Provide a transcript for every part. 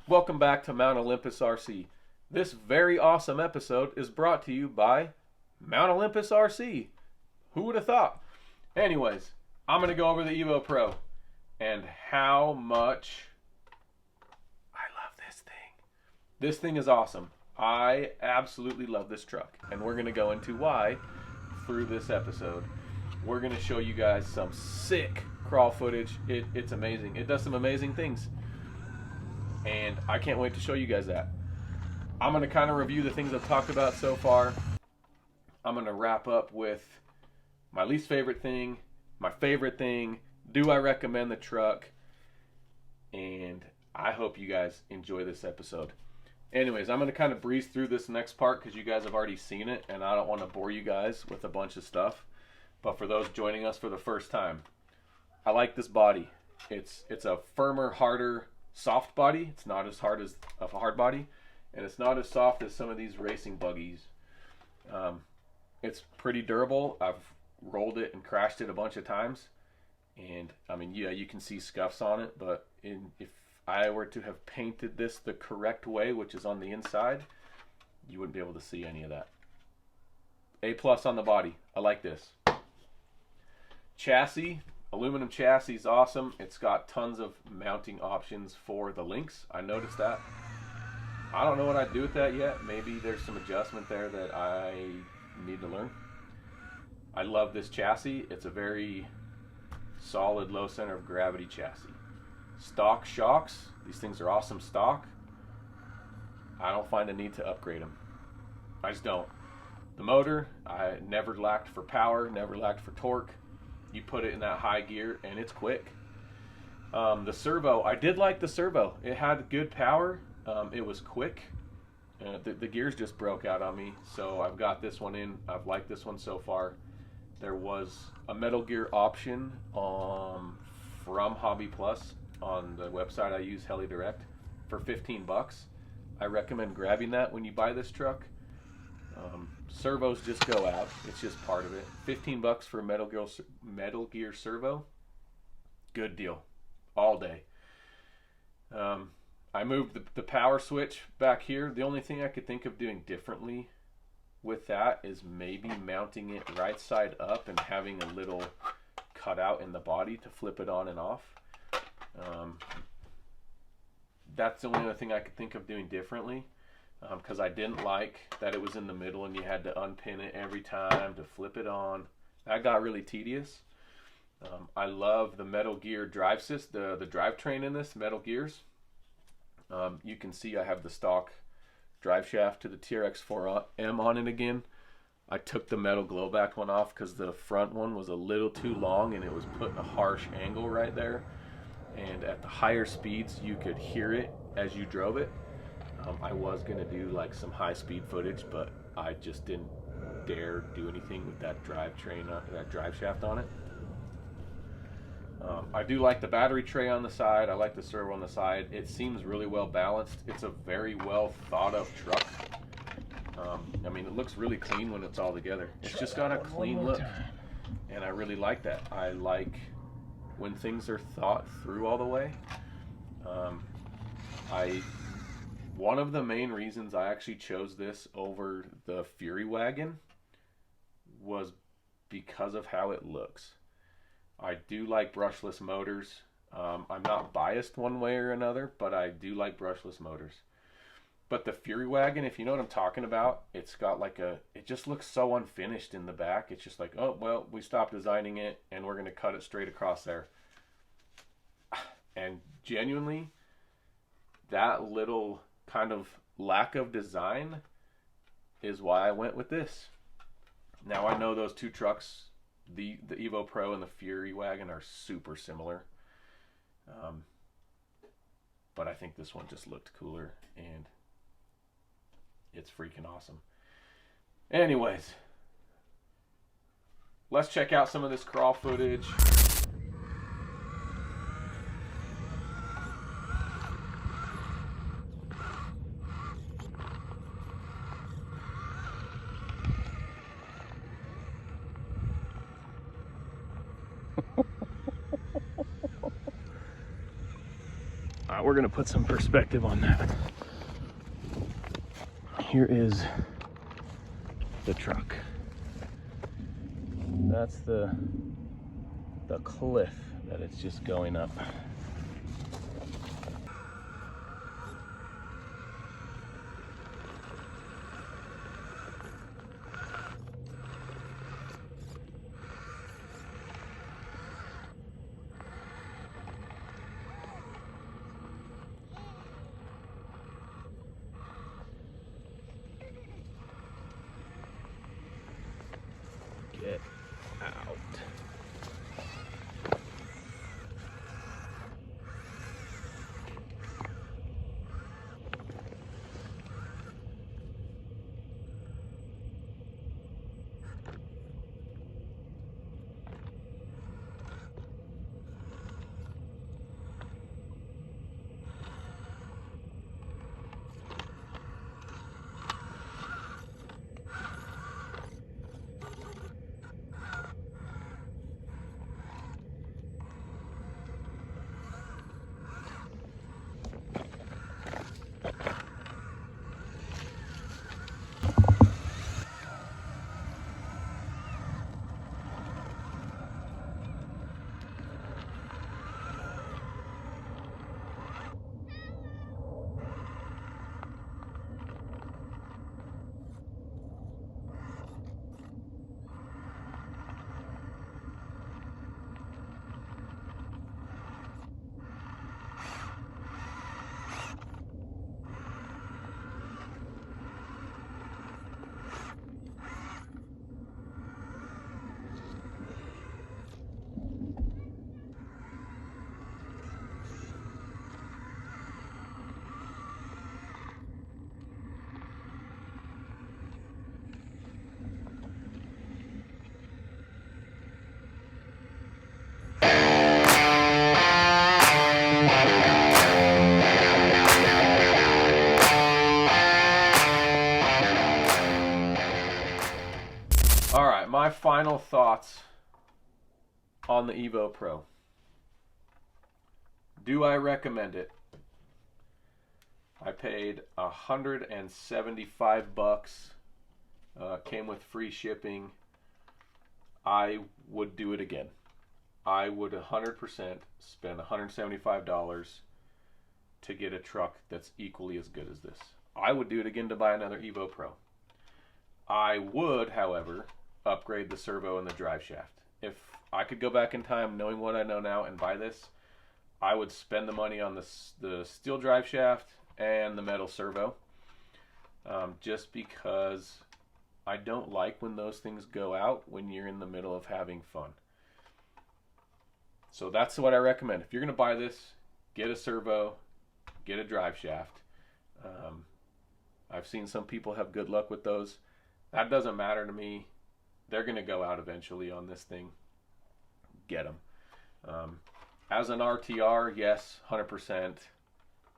Welcome back to Mount Olympus RC. This very awesome episode is brought to you by Mount Olympus RC. Who would have thought? Anyways, I'm going to go over the EVO Pro and how much I love this thing. This thing is awesome. I absolutely love this truck, and we're going to go into why through this episode. We're going to show you guys some sick crawl footage. It's amazing. It does some amazing things, and I can't wait to show you guys that. I'm going to kind of review the things I've talked about so far. I'm going to wrap up with my least favorite thing, my favorite thing, do I recommend the truck, and I hope you guys enjoy this episode. Anyways, I'm going to kind of breeze through this next part because you guys have already seen it, and I don't want to bore you guys with a bunch of stuff. But for those joining us for the first time, I like this body. It's a firmer, harder, soft body. It's not as hard as a hard body, and it's not as soft as some of these racing buggies. It's pretty durable. I've rolled it and crashed it a bunch of times, and I mean, yeah, you can see scuffs on it, but if I were to have painted this the correct way, which is on the inside, you wouldn't be able to see any of that. A+ on the body. I like this. Chassis, aluminum chassis is awesome. It's got tons of mounting options for the links. I noticed that. I don't know what I'd do with that yet. Maybe there's some adjustment there that I need to learn. I love this chassis. It's a very solid low center of gravity chassis. Stock shocks. These things are awesome stock. I don't find a need to upgrade them. I just don't. The motor, I never lacked for power, never lacked for torque. You put it in that high gear and it's quick. The servo, I did like the servo. It had good power. It was quick. The gears just broke out on me, so I've got this one in. I've liked this one so far. There was a metal gear option from Hobby Plus on the website I use, Heli Direct, for 15 bucks. I recommend grabbing that when you buy this truck. Servos just go out. It's just part of it. 15 bucks for a metal gear servo. Good deal. All day. I moved the power switch back here. The only thing I could think of doing differently with that is maybe mounting it right side up and having a little cutout in the body to flip it on and off. That's the only other thing I could think of doing differently, because I didn't like that it was in the middle and you had to unpin it every time to flip it on. That got really tedious. I love the Metal Gear drive system, the drivetrain in this, Metal Gears. You can see I have the stock drive shaft to the TRX-4M on it again. I took the metal glowback one off because the front one was a little too long and it was put in a harsh angle right there. And at the higher speeds, you could hear it as you drove it. I was going to do like some high speed footage, but I just didn't dare do anything with that drivetrain, that drive shaft on it. I do like the battery tray on the side. I like the servo on the side. It seems really well balanced. It's a very well thought of truck. I mean, it looks really clean when it's all together. It's just got a clean look, and I really like that. I like when things are thought through all the way. One of the main reasons I actually chose this over the Fury Wagon was because of how it looks. I do like brushless motors. I'm not biased one way or another, but I do like brushless motors. But the Fury Wagon, if you know what I'm talking about, it's got like it just looks so unfinished in the back. It's just like, oh, well, we stopped designing it and we're going to cut it straight across there. And genuinely, that little kind of lack of design is why I went with this. Now, I know those two trucks, the EVO Pro and the Fury Wagon, are super similar. But I think this one just looked cooler, and it's freaking awesome. Anyways, let's check out some of this crawl footage. Now we're gonna put some perspective on that. Here is the truck. That's the cliff that it's just going up. Get out. All right, my final thoughts on the EVO Pro. Do I recommend it? I paid $175. Came with free shipping. I would do it again. I would 100% spend $175 to get a truck that's equally as good as this. I would do it again to buy another EVO Pro. I would, however, upgrade the servo and the drive shaft. If I could go back in time knowing what I know now and buy this, I would spend the money on the steel drive shaft and the metal servo, just because I don't like when those things go out when you're in the middle of having fun. So that's what I recommend. If you're going to buy this, get a servo, get a drive shaft. I've seen some people have good luck with those. That doesn't matter to me. They're going to go out eventually on this thing. Get them. As an RTR, yes, 100%.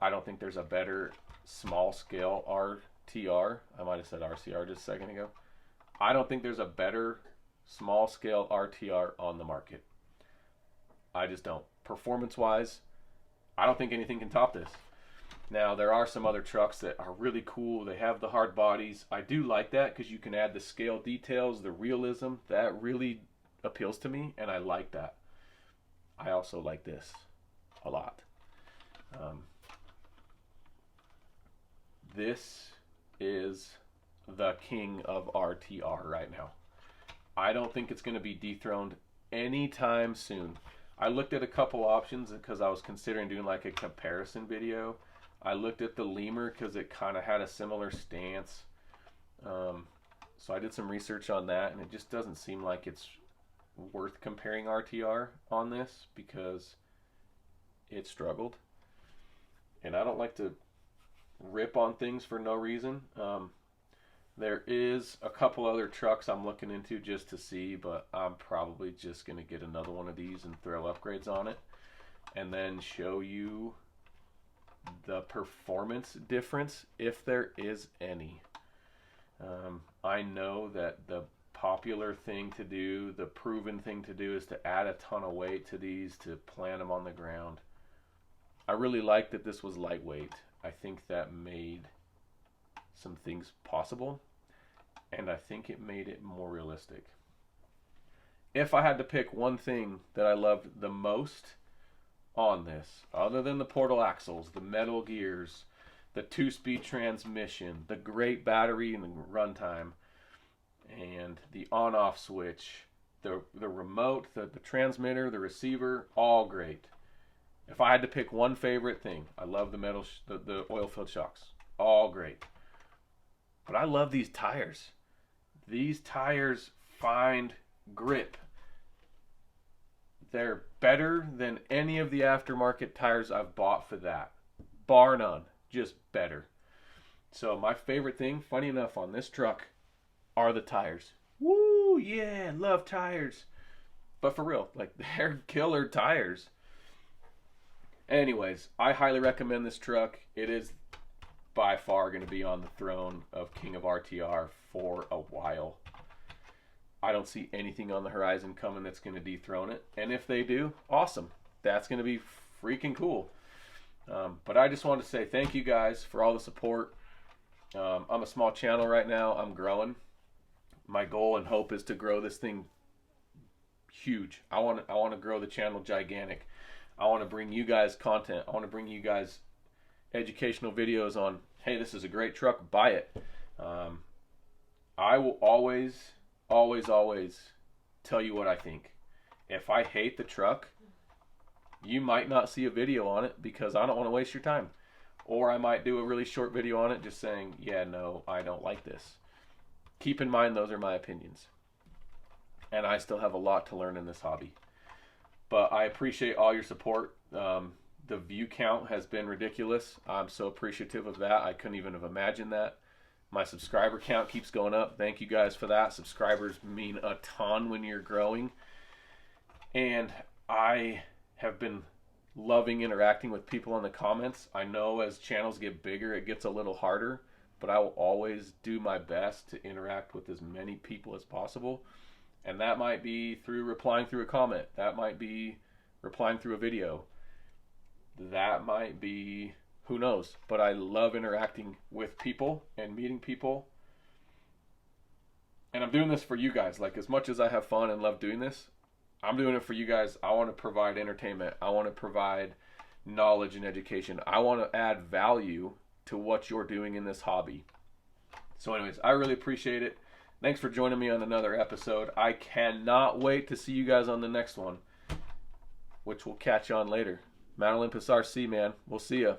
I don't think there's a better small scale RTR. I might have said RCR just a second ago. I don't think there's a better small scale RTR on the market. I just don't. Performance wise, I don't think anything can top this. Now, there are some other trucks that are really cool. They have the hard bodies. I do like that because you can add the scale details, the realism. That really appeals to me, and I like that. I also like this a lot. This is the king of RTR right now. I don't think it's going to be dethroned anytime soon. I looked at a couple options because I was considering doing like a comparison video. I looked at the lemur because it kind of had a similar stance. So I did some research on that, and it just doesn't seem like it's worth comparing RTR on this because it struggled. And I don't like to rip on things for no reason. There is a couple other trucks I'm looking into just to see, but I'm probably just going to get another one of these and throw upgrades on it and then show you the performance difference, if there is any. I know that the popular thing to do, the proven thing to do, is to add a ton of weight to these to plant them on the ground. I really liked that this was lightweight. I think that made some things possible, and I think it made it more realistic. If I had to pick one thing that I loved the most on this, other than the portal axles, the metal gears, the 2-speed transmission, the great battery and the runtime, and the on-off switch, the remote, the transmitter, the receiver, all great. If I had to pick one favorite thing, I love the metal, the oil-filled shocks, all great. But I love these tires. These tires find grip. They're better than any of the aftermarket tires I've bought for that. Bar none. Just better. So my favorite thing, funny enough, on this truck are the tires. Woo, yeah, love tires. But for real, like, they're killer tires. Anyways, I highly recommend this truck. It is by far going to be on the throne of King of RTR for a while. I don't see anything on the horizon coming that's going to dethrone it. And if they do, awesome. That's going to be freaking cool. But I just want to say thank you guys for all the support. I'm a small channel right now. I'm growing. My goal and hope is to grow this thing huge. I want to grow the channel gigantic. I want to bring you guys content. I want to bring you guys educational videos on, hey, this is a great truck, buy it. I will always tell you what I think. If I hate the truck, you might not see a video on it because I don't want to waste your time. Or I might do a really short video on it just saying, yeah, no, I don't like this. Keep in mind, those are my opinions. And I still have a lot to learn in this hobby. But I appreciate all your support. The view count has been ridiculous. I'm so appreciative of that. I couldn't even have imagined that. My subscriber count keeps going up. Thank you guys for that. Subscribers mean a ton when you're growing. And I have been loving interacting with people in the comments. I know as channels get bigger, it gets a little harder, but I will always do my best to interact with as many people as possible. And that might be through replying through a comment. That might be replying through a video. That might be, who knows? But I love interacting with people and meeting people. And I'm doing this for you guys. Like, as much as I have fun and love doing this, I'm doing it for you guys. I want to provide entertainment. I want to provide knowledge and education. I want to add value to what you're doing in this hobby. So anyways, I really appreciate it. Thanks for joining me on another episode. I cannot wait to see you guys on the next one, which we'll catch on later. Mount Olympus RC, man. We'll see ya.